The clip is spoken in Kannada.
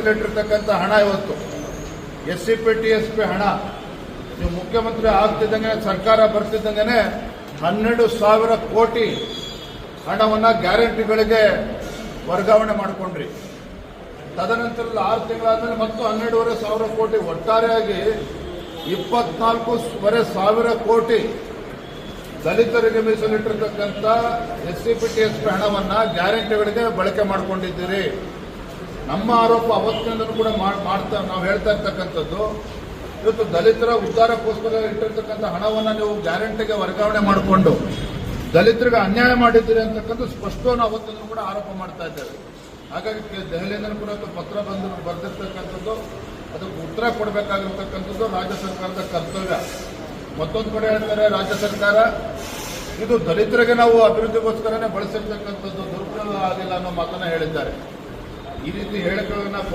ಮೀಸಲಿಟ್ಟಿರ್ತಕ್ಕಂಥ ಹಣ ಇವತ್ತು SCP TSP ಹಣ ನೀವು ಮುಖ್ಯಮಂತ್ರಿ ಆಗ್ತಿದ್ದಂಗೆ ಸರ್ಕಾರ ಬರ್ತಿದ್ದಂಗೆ 12,000 ಕೋಟಿ ಹಣವನ್ನು ಗ್ಯಾರಂಟಿಗಳಿಗೆ ವರ್ಗಾವಣೆ ಮಾಡಿಕೊಂಡ್ರಿ. ತದನಂತರದ 6 ತಿಂಗಳಾದ್ಮೇಲೆ ಮತ್ತು 12,500 ಕೋಟಿ, ಒಟ್ಟಾರೆಯಾಗಿ 24,500 ಕೋಟಿ ದಲಿತರಿಗೆ ಮೀಸಲಿಟ್ಟಿರ್ತಕ್ಕಂಥ SCP TSP ಹಣವನ್ನು ಗ್ಯಾರಂಟಿಗಳಿಗೆ ಬಳಕೆ ಮಾಡಿಕೊಂಡಿದ್ದೀರಿ. ನಮ್ಮ ಆರೋಪ ಅವತ್ತಿನಿಂದಲೂ ಕೂಡ ನಾವು ಹೇಳ್ತಾ ಇರ್ತಕ್ಕಂಥದ್ದು, ಇವತ್ತು ದಲಿತರ ಉದ್ಧಾರಕ್ಕೋಸ್ಕರ ಇಟ್ಟಿರ್ತಕ್ಕಂಥ ಹಣವನ್ನು ನೀವು ಗ್ಯಾರಂಟಿಗೆ ವರ್ಗಾವಣೆ ಮಾಡಿಕೊಂಡು ದಲಿತರಿಗೆ ಅನ್ಯಾಯ ಮಾಡಿದ್ದೀರಿ ಅಂತಕ್ಕಂಥ ಸ್ಪಷ್ಟವನ್ನು ಅವತ್ತಿಂದಲೂ ಕೂಡ ಆರೋಪ ಮಾಡ್ತಾ ಇದ್ದೇವೆ. ಹಾಗಾಗಿ ದೆಹಲಿಯಿಂದ ಕೂಡ ಪತ್ರ ಬರೆದಿರ್ತಕ್ಕಂಥದ್ದು, ಅದಕ್ಕೆ ಉತ್ತರ ಕೊಡಬೇಕಾಗಿರ್ತಕ್ಕಂಥದ್ದು ರಾಜ್ಯ ಸರ್ಕಾರದ ಕರ್ತವ್ಯ. ಮತ್ತೊಂದು ಕಡೆ ಹೇಳ್ತಾರೆ ರಾಜ್ಯ ಸರ್ಕಾರ ಇದು ದಲಿತರಿಗೆ ನಾವು ಅಭಿವೃದ್ಧಿಗೋಸ್ಕರನೇ ಬಳಸಿರ್ತಕ್ಕಂಥದ್ದು, ದುರುಪಯೋಗ ಆಗಿಲ್ಲ ಅನ್ನೋ ಮಾತನ್ನ ಹೇಳಿದ್ದಾರೆ. ಈ ರೀತಿ ಹೇಳಿಕೆಗಳನ್ನ